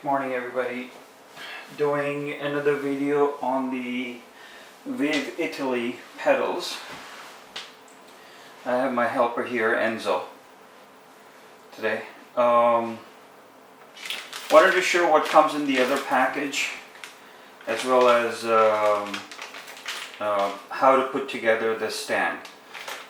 Morning everybody, doing another video on the Wave Italy pedals. I have my helper here, Enzo, today. Wanted to show what comes in the other package, as well as how to put together the stand.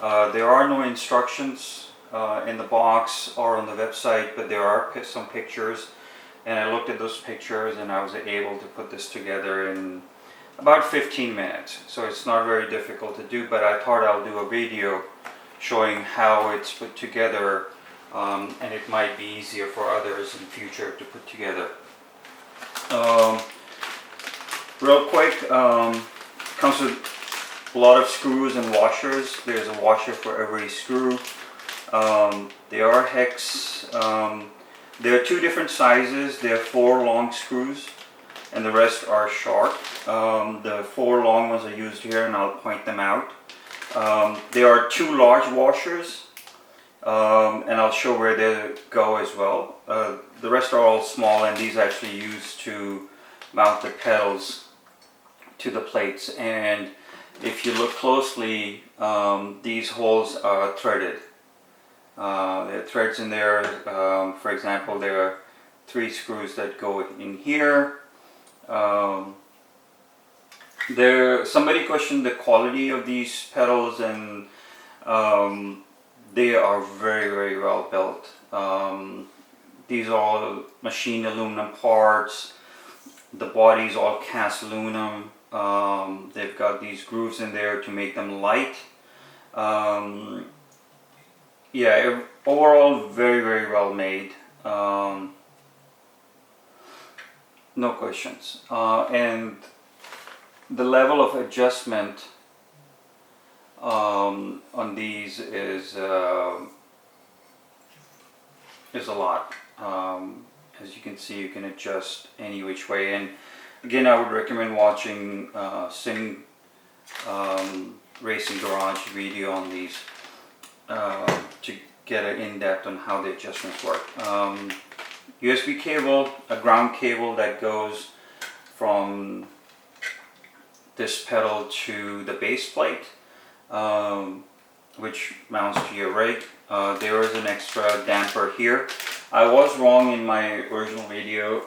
There are no instructions in the box or on the website, but there are some pictures. And I looked at those pictures and I was able to put this together in about 15 minutes. So it's not very difficult to do, but I thought I'll do a video showing how it's put together, and it might be easier for others in the future to put together. Real quick, comes with a lot of screws and washers. There's a washer for every screw. There are hex. There are two different sizes. There are 4 long screws and the rest are short. The 4 long ones are used here and I'll point them out. There are 2 large washers, and I'll show where they go as well. The rest are all small, and these are actually used to mount the pedals to the plates. And if you look closely, these holes are threaded. There are threads in there. For example, there are 3 screws that go in here. Somebody questioned the quality of these pedals, and they are very, very well built. These are all machined aluminum parts. The body is all cast aluminum. They've got these grooves in there to make them light. Yeah, overall very, very well made. No questions. And the level of adjustment on these is a lot. As you can see, you can adjust any which way. And again, I would recommend watching Sim Racing Garage video on these to get an in-depth on how the adjustments work. USB cable, a ground cable that goes from this pedal to the base plate, which mounts to your rig. There is an extra damper here. I was wrong in my original video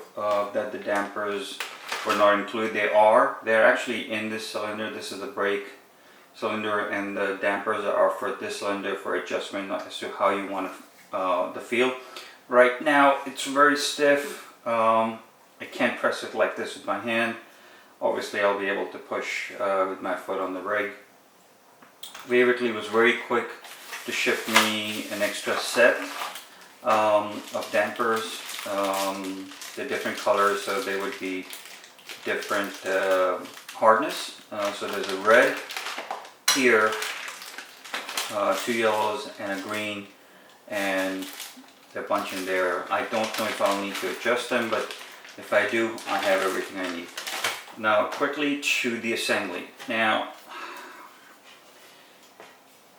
that the dampers were not included. They are. They're actually in this cylinder. This is the brake cylinder, and the dampers are for this cylinder for adjustment as to how you want the feel. Right now it's very stiff. I can't press it like this with my hand. Obviously I'll be able to push with my foot on the rig. Wave Italy was very quick to ship me an extra set of dampers. They're different colors, so they would be different hardness. So there's a red here, 2 yellows and a green, and a bunch in there. I don't know if I'll need to adjust them, but if I do, I have everything I need. Now quickly to the assembly. Now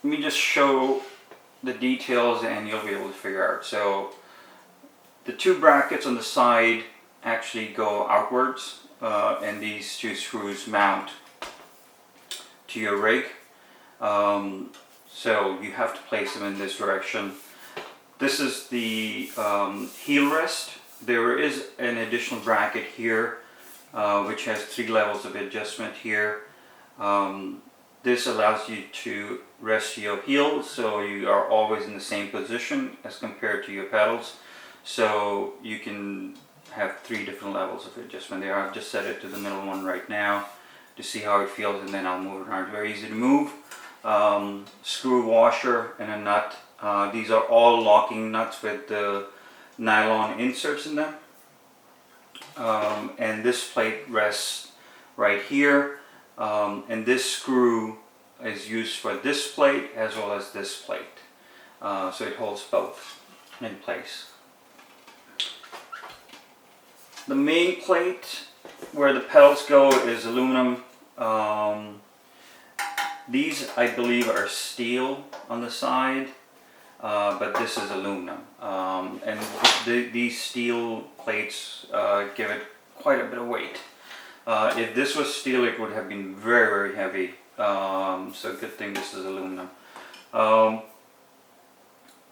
let me just show the details and you'll be able to figure out. So the 2 brackets on the side actually go outwards, and these 2 screws mount to your rig. So you have to place them in this direction. This is the heel rest. There is an additional bracket here, which has 3 levels of adjustment here. This allows you to rest your heel, so you are always in the same position as compared to your pedals. So you can have 3 different levels of adjustment there. I've just set it to the middle one right now to see how it feels, and then I'll move it around. Very easy to move. Screw washer and a nut. These are all locking nuts with the nylon inserts in them. And this plate rests right here. And this screw is used for this plate as well as this plate. So it holds both in place. The main plate where the pedals go is aluminum. These I believe are steel on the side. but this is aluminum. And these steel plates give it quite a bit of weight. If this was steel, it would have been very, very heavy. So good thing this is aluminum.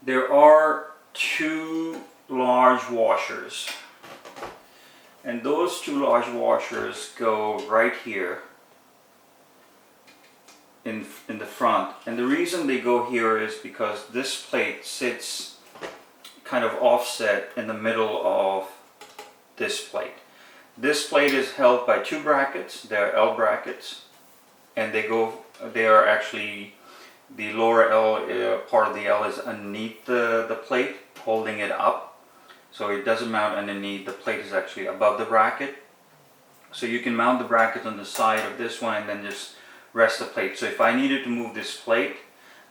There are two large washers, and those two large washers go right here in the front. And the reason they go here is because this plate sits kind of offset in the middle of this plate. This plate is held by two brackets. They're L brackets, and they are actually, the lower L part of the L is underneath the plate, holding it up. So it doesn't mount underneath. The plate is actually above the bracket. So you can mount the bracket on the side of this one and then just rest the plate. So if I needed to move this plate,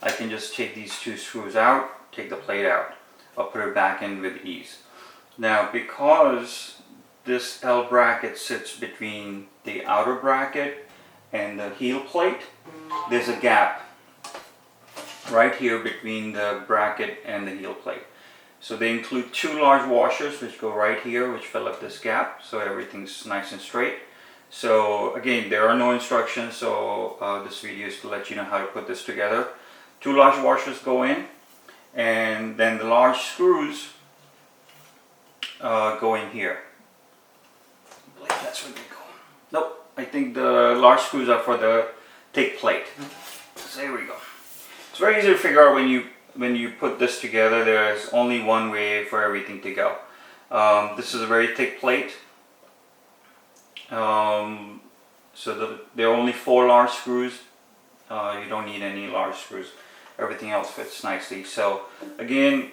I can just take these two screws out, take the plate out. I'll put it back in with ease. Now, because this L bracket sits between the outer bracket and the heel plate, there's a gap right here between the bracket and the heel plate. So they include two large washers which go right here, which fill up this gap, so everything's nice and straight. So again, there are no instructions, so this video is to let you know how to put this together. Two large washers go in, and then the large screws go in here. I believe that's where they go. Nope, I think the large screws are for the thick plate. So there we go. It's very easy to figure out when you put this together. There's only one way for everything to go. This is a very thick plate. So there are only 4 large screws. You don't need any large screws. Everything else fits nicely. So again,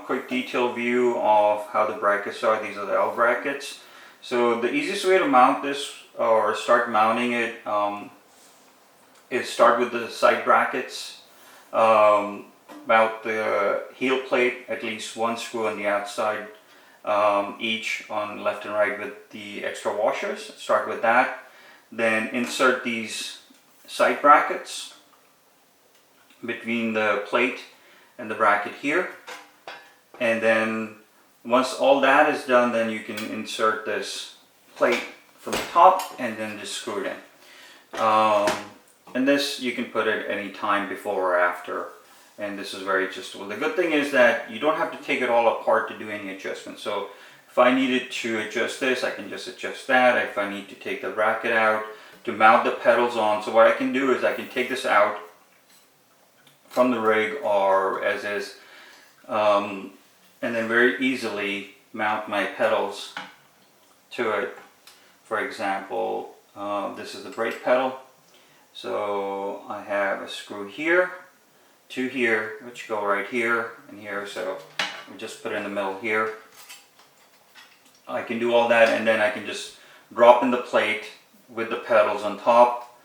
quick detailed view of how the brackets are. These are the L brackets. So the easiest way to mount this or start mounting it is start with the side brackets. Mount the heel plate, at least one screw on the outside, each on left and right with the extra washers. Start with that. Then insert these side brackets between the plate and the bracket here. And then once all that is done, then you can insert this plate from the top and then just screw it in. And this you can put it any time before or after, and this is very adjustable. The good thing is that you don't have to take it all apart to do any adjustments. So if I needed to adjust this, I can just adjust that. If I need to take the bracket out to mount the pedals on, so what I can do is I can take this out from the rig or as is, and then very easily mount my pedals to it. For example, this is the brake pedal. So I have a screw here, 2 here, which go right here and here. So we just put it in the middle here. I can do all that, and then I can just drop in the plate with the pedals on top,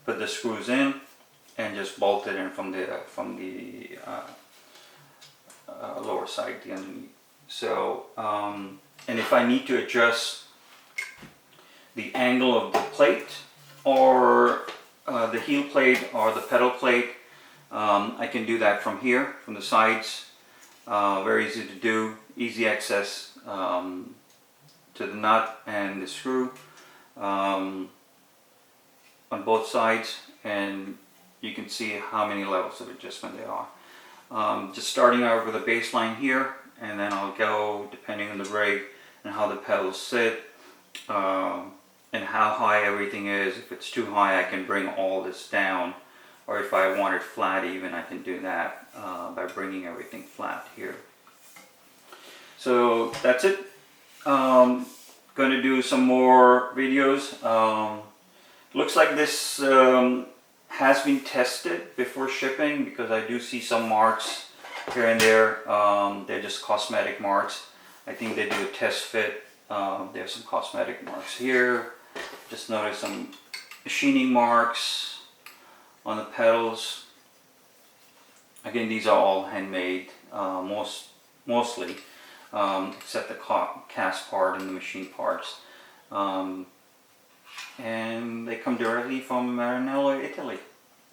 put the screws in, and just bolt it in from the lower side, the underneath. So, and if I need to adjust the angle of the plate or the heel plate or the pedal plate, I can do that from here, from the sides. Very easy to do, easy access to the nut and the screw on both sides, and you can see how many levels of adjustment there are. Just starting out with a baseline here, and then I'll go depending on the rig and how the pedals sit, and how high everything is. If it's too high, I can bring all this down, or if I want it flat even, I can do that by bringing everything flat here. So that's it. Going to do some more videos. Looks like this has been tested before shipping, because I do see some marks here and there. They're just cosmetic marks. I think they do a test fit. There's some cosmetic marks here. Just notice some machining marks on the pedals. Again, these are all handmade, mostly, except the cast part and the machine parts. And they come directly from Maranello, Italy,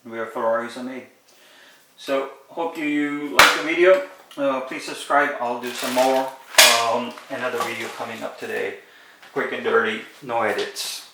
where Ferraris are made. So hope you like the video. Please subscribe. I'll do some more. Another video coming up today. Quick and dirty, no edits.